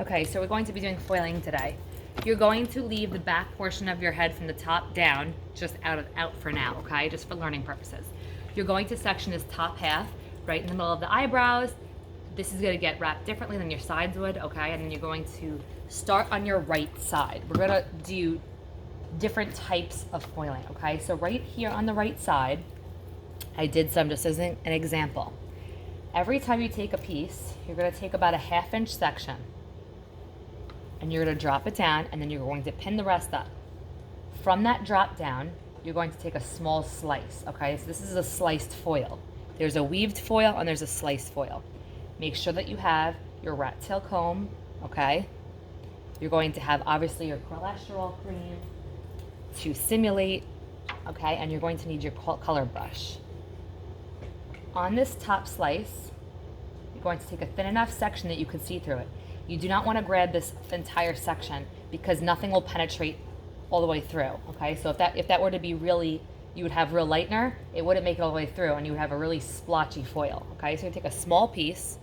Okay, so we're going to be doing foiling today. You're going to leave the back portion of your head from the top down, just out for now, okay? Just for learning purposes. You're going to section this top half right in the middle of the eyebrows. This is gonna get wrapped differently than your sides would, okay? And then you're going to start on your right side. We're gonna do different types of foiling, okay? So right here on the right side, I did some just as an example. Every time you take a piece, you're gonna take about a 1/2 inch section and you're gonna drop it down and then you're going to pin the rest up. From that drop down, you're going to take a small slice, okay? So this is a sliced foil. There's a weaved foil and there's a sliced foil. Make sure that you have your rat tail comb, okay? You're going to have obviously your cholesterol cream to simulate, okay? And you're going to need your color brush. On this top slice, you're going to take a thin enough section that you can see through it. You do not want to grab this entire section because nothing will penetrate all the way through, okay? So if that were to be really, you would have real lightener, it wouldn't make it all the way through and you would have a really splotchy foil, okay? So you take a small piece,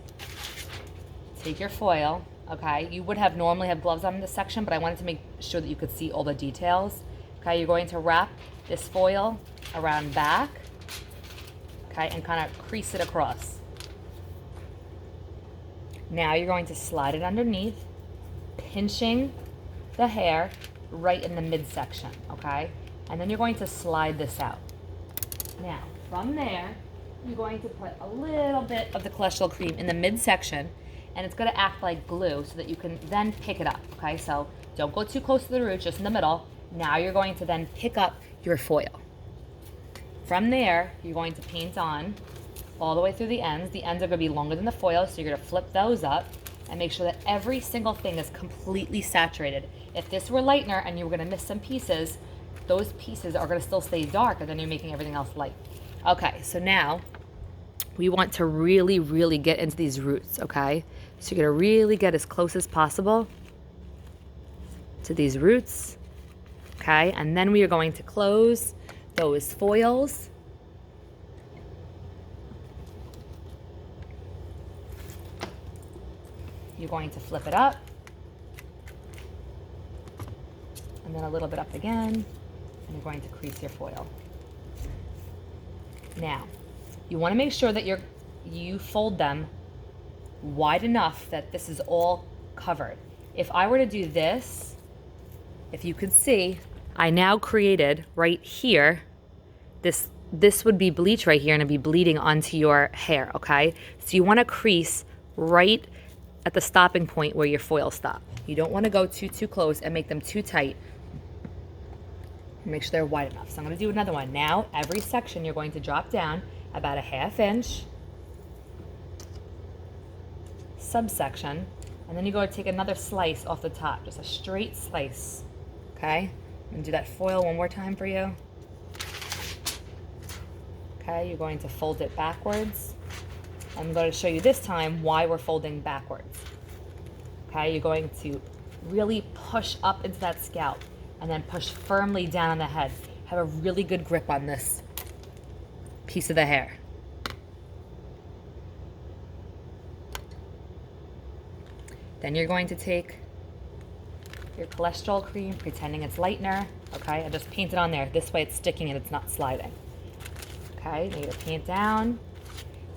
take your foil, okay? You would normally have gloves on in this section, but I wanted to make sure that you could see all the details, okay? You're going to wrap this foil around back, okay, and kind of crease it across. Now you're going to slide it underneath, pinching the hair right in the midsection, okay? And then you're going to slide this out. Now, from there, you're going to put a little bit of the cholesterol cream in the midsection, and it's gonna act like glue so that you can then pick it up, okay? So don't go too close to the root, just in the middle. Now you're going to then pick up your foil. From there, you're going to paint on all the way through the ends. The ends are gonna be longer than the foil, so you're gonna flip those up and make sure that every single thing is completely saturated. If this were lightener and you were gonna miss some pieces, those pieces are gonna still stay dark and then you're making everything else light. Okay, so now we want to really, really get into these roots, okay? So you're gonna really get as close as possible to these roots, okay? And then we are going to close those foils. You're going to flip it up, and then a little bit up again, and you're going to crease your foil. Now, you want to make sure that you fold them wide enough that this is all covered. If I were to do this, if you could see, I now created right here, this would be bleach right here and it'd be bleeding onto your hair, okay? So you want to crease right at the stopping point where your foils stop. You don't want to go too close and make them too tight. Make sure they're wide enough. So I'm going to do another one. Now, every section you're going to drop down about a 1/2 inch subsection, and then you're going to take another slice off the top, just a straight slice, okay? I'm going to do that foil one more time for you. Okay, you're going to fold it backwards. I'm going to show you this time why we're folding backwards. Okay, you're going to really push up into that scalp and then push firmly down on the head. Have a really good grip on this piece of the hair. Then you're going to take your cholesterol cream, pretending it's lightener, okay, and just paint it on there. This way it's sticking and it's not sliding. Okay, you're gonna paint down.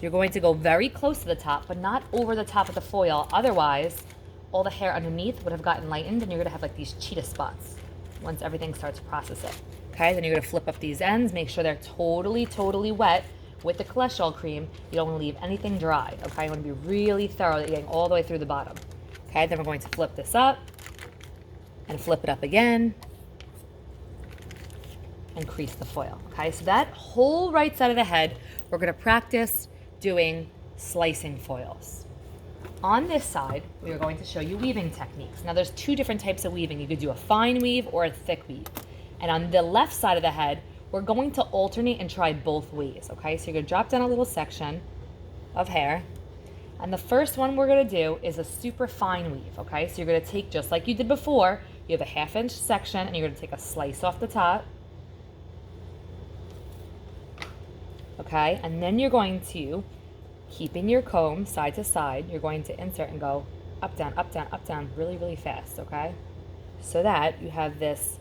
You're going to go very close to the top, but not over the top of the foil. Otherwise, all the hair underneath would have gotten lightened and you're gonna have like these cheetah spots once everything starts processing. Okay, then you're gonna flip up these ends, make sure they're totally wet with the cholesterol cream. You don't wanna leave anything dry, okay? You wanna be really thorough that you're getting all the way through the bottom. Okay, then we're going to flip this up and flip it up again and crease the foil, okay? So that whole right side of the head, we're gonna practice doing slicing foils. On this side, we are going to show you weaving techniques. Now there's 2 different types of weaving. You could do a fine weave or a thick weave. And on the left side of the head, we're going to alternate and try both ways, okay? So you're gonna drop down a little section of hair. And the first one we're gonna do is a super fine weave, okay? So you're gonna take, just like you did before, you have a 1/2 inch section and you're gonna take a slice off the top. Okay, and then you're going to, keeping your comb side to side, you're going to insert and go up, down, really, really fast, okay? So that you have this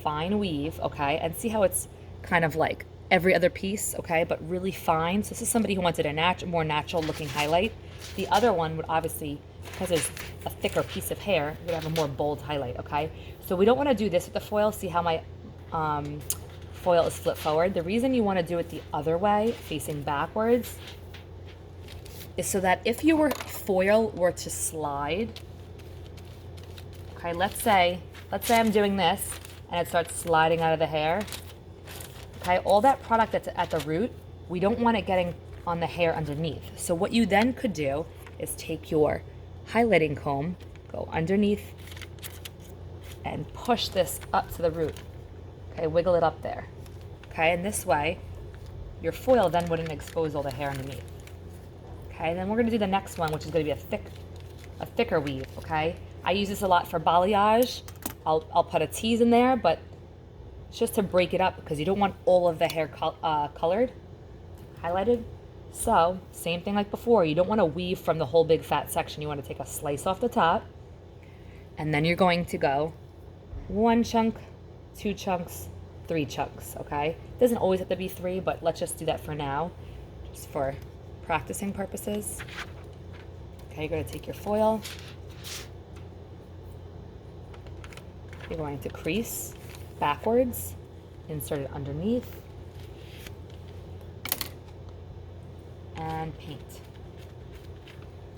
fine weave, okay? And see how it's kind of like every other piece, okay? But really fine. So this is somebody who wanted a more natural looking highlight. The other one would obviously, because there's a thicker piece of hair, would have a more bold highlight, okay? So we don't want to do this with the foil. See how my foil is flipped forward? The reason you want to do it the other way, facing backwards, is so that if your foil were to slide, okay, let's say I'm doing this and it starts sliding out of the hair, okay, all that product that's at the root, we don't want it getting on the hair underneath. So what you then could do is take your highlighting comb, go underneath, and push this up to the root. Okay, wiggle it up there. Okay, and this way, your foil then wouldn't expose all the hair underneath. Okay, then we're gonna do the next one, which is gonna be a thicker weave, okay? I use this a lot for balayage. I'll put a tease in there, but it's just to break it up because you don't want all of the hair colored, highlighted. So, same thing like before, you don't want to weave from the whole big fat section. You want to take a slice off the top, and then you're going to go 1 chunk, 2 chunks, 3 chunks, okay? It doesn't always have to be 3, but let's just do that for now, just for practicing purposes. Okay, you're going to take your foil. You're going to crease backwards, insert it underneath, and paint.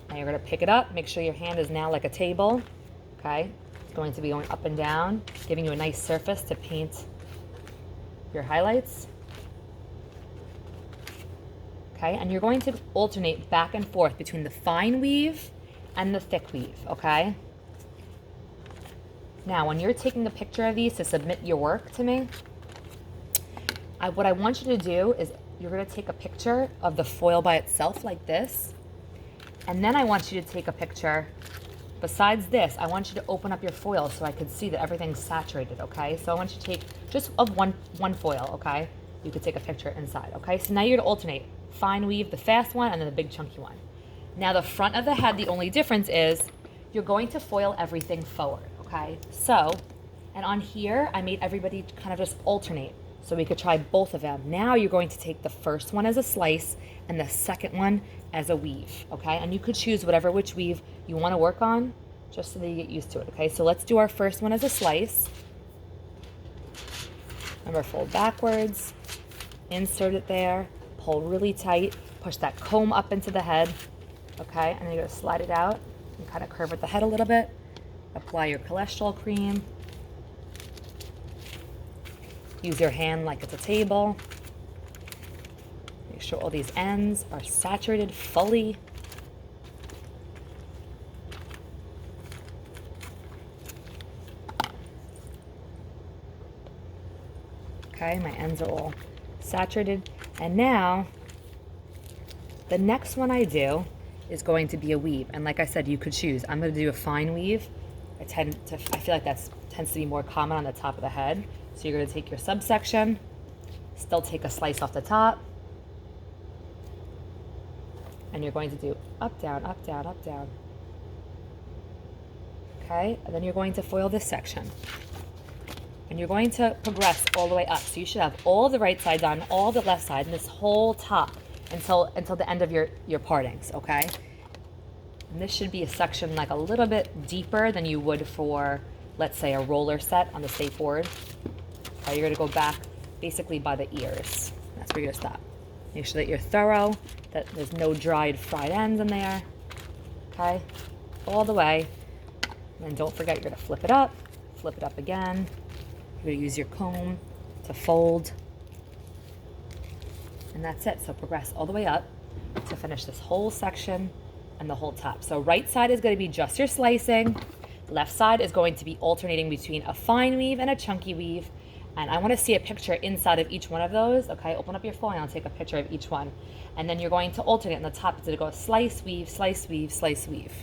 Now you're going to pick it up. Make sure your hand is now like a table, okay? It's going to be going up and down, giving you a nice surface to paint your highlights. Okay, and you're going to alternate back and forth between the fine weave and the thick weave, okay? Now, when you're taking a picture of these to submit your work to me, what I want you to do is you're going to take a picture of the foil by itself like this, and then I want you to take a picture. Besides this, I want you to open up your foil so I could see that everything's saturated, okay? So I want you to take just of one foil, okay? You could take a picture inside, okay? So now you're going to alternate fine weave, the fast one, and then the big chunky one. Now the front of the head, the only difference is you're going to foil everything forward, okay? So, and on here, I made everybody kind of just alternate so we could try both of them. Now you're going to take the first one as a slice and the second one as a weave, okay? And you could choose which weave you want to work on just so that you get used to it, okay? So let's do our first one as a slice. Remember, fold backwards, insert it there, pull really tight, push that comb up into the head, okay? And then you're gonna slide it out and kind of curve with the head a little bit. Apply your cholesterol cream. Use your hand like it's a table. Make sure all these ends are saturated fully. Okay, my ends are all saturated. And now, the next one I do is going to be a weave. And like I said, you could choose. I'm going to do a fine weave. I feel like that tends to be more common on the top of the head. So you're going to take your subsection, still take a slice off the top, and you're going to do up, down, up, down, up, down. Okay, and then you're going to foil this section. And you're going to progress all the way up. So you should have all the right side done, all the left side, and this whole top until the end of your partings, okay? And this should be a section like a little bit deeper than you would for, let's say, a roller set on the skateboard. Okay, you're gonna go back basically by the ears. That's where you're gonna stop. Make sure that you're thorough, that there's no dried fried ends in there. Okay, all the way. And then don't forget, you're gonna flip it up again. You're gonna use your comb to fold. And that's it. So progress all the way up to finish this whole section and the whole top. So right side is going to be just your slicing. Left side is going to be alternating between a fine weave and a chunky weave. And I want to see a picture inside of each one of those. Okay, open up your foil and take a picture of each one. And then you're going to alternate on the top. It's going to go slice, weave, slice, weave, slice, weave.